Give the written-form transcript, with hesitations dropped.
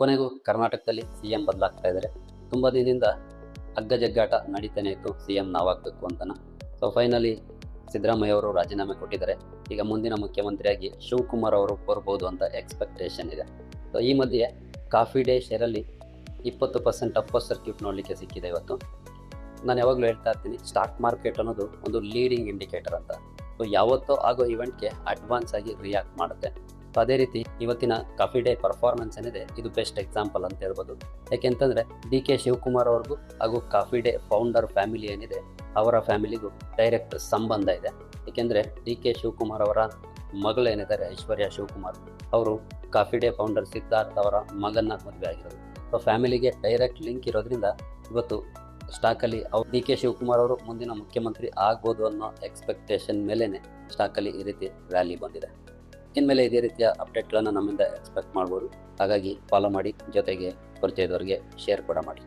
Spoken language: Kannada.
ಕೊನೆಗೂ ಕರ್ನಾಟಕದಲ್ಲಿ CM ಬದಲಾಗ್ತಾ ಇದ್ದಾರೆ. ತುಂಬ ದಿನದಿಂದ ಹಗ್ಗಜಗ್ಗಾಟ ನಡೀತಾನೆ ಇತ್ತು, CM ನಾವಾಗಬೇಕು ಅಂತನ. ಸೊ ಫೈನಲಿ ಸಿದ್ದರಾಮಯ್ಯ ಅವರು ರಾಜೀನಾಮೆ ಕೊಟ್ಟಿದ್ದಾರೆ. ಈಗ ಮುಂದಿನ ಮುಖ್ಯಮಂತ್ರಿಯಾಗಿ ಶಿವಕುಮಾರ್ ಅವರು ಬರ್ಬೋದು ಅಂತ ಎಕ್ಸ್ಪೆಕ್ಟೇಷನ್ ಇದೆ. ಸೊ ಈ ಮಧ್ಯೆ ಕಾಫಿ ಡೇ ಶೇರಲ್ಲಿ 20% ಅಪ್ಪರ್ ಸರ್ಕ್ಯೂಟ್ ನೋಡಲಿಕ್ಕೆ ಸಿಕ್ಕಿದೆ ಇವತ್ತು. ನಾನು ಯಾವಾಗಲೂ ಹೇಳ್ತಾ ಇರ್ತೀನಿ, ಸ್ಟಾಕ್ ಮಾರ್ಕೆಟ್ ಅನ್ನೋದು ಒಂದು ಲೀಡಿಂಗ್ ಇಂಡಿಕೇಟರ್ ಅಂತ. ಸೊ ಯಾವತ್ತೋ ಆಗೋ ಇವೆಂಟ್ಗೆ ಅಡ್ವಾನ್ಸ್ ಆಗಿ ರಿಯಾಕ್ಟ್ ಮಾಡುತ್ತೆ. ಸೊ ಅದೇ ರೀತಿ ಇವತ್ತಿನ ಕಾಫಿ ಡೇ ಪರ್ಫಾರ್ಮೆನ್ಸ್ ಏನಿದೆ ಇದು ಬೆಸ್ಟ್ ಎಕ್ಸಾಂಪಲ್ ಅಂತ ಹೇಳ್ಬೋದು. ಯಾಕೆಂತಂದರೆ DK ಶಿವಕುಮಾರ್ ಅವ್ರಿಗೂ ಹಾಗೂ ಕಾಫಿ ಡೇ ಫೌಂಡರ್ ಫ್ಯಾಮಿಲಿ ಏನಿದೆ ಅವರ ಫ್ಯಾಮಿಲಿಗೂ ಡೈರೆಕ್ಟ್ ಸಂಬಂಧ ಇದೆ. ಏಕೆಂದರೆ DK ಶಿವಕುಮಾರ್ ಅವರ ಮಗಳೇನಿದ್ದಾರೆ ಐಶ್ವರ್ಯ ಶಿವಕುಮಾರ್, ಅವರು ಕಾಫಿ ಡೇ ಫೌಂಡರ್ ಸಿದ್ಧಾರ್ಥ್ ಅವರ ಮಗನ ಮದುವೆ ಆಗಿರೋದು. ಸೊ ಫ್ಯಾಮಿಲಿಗೆ ಡೈರೆಕ್ಟ್ ಲಿಂಕ್ ಇರೋದ್ರಿಂದ ಇವತ್ತು ಸ್ಟಾಕಲ್ಲಿ DK ಶಿವಕುಮಾರ್ ಅವರು ಮುಂದಿನ ಮುಖ್ಯಮಂತ್ರಿ ಆಗ್ಬೋದು ಅನ್ನೋ ಎಕ್ಸ್ಪೆಕ್ಟೇಷನ್ ಮೇಲೇ ಸ್ಟಾಕಲ್ಲಿ ಈ ರೀತಿ ರ್ಯಾಲಿ ಬಂದಿದೆ. ಇನ್ಮೇಲೆ ಇದೇ ರೀತಿಯ ಅಪ್ಡೇಟ್ಗಳನ್ನು ನಮ್ಮಿಂದ ಎಕ್ಸ್ಪೆಕ್ಟ್ ಮಾಡ್ಬೋದು. ಹಾಗಾಗಿ ಫಾಲೋ ಮಾಡಿ, ಜೊತೆಗೆ ಪರಿಚಯದವರಿಗೆ ಶೇರ್ ಕೂಡ ಮಾಡಿ.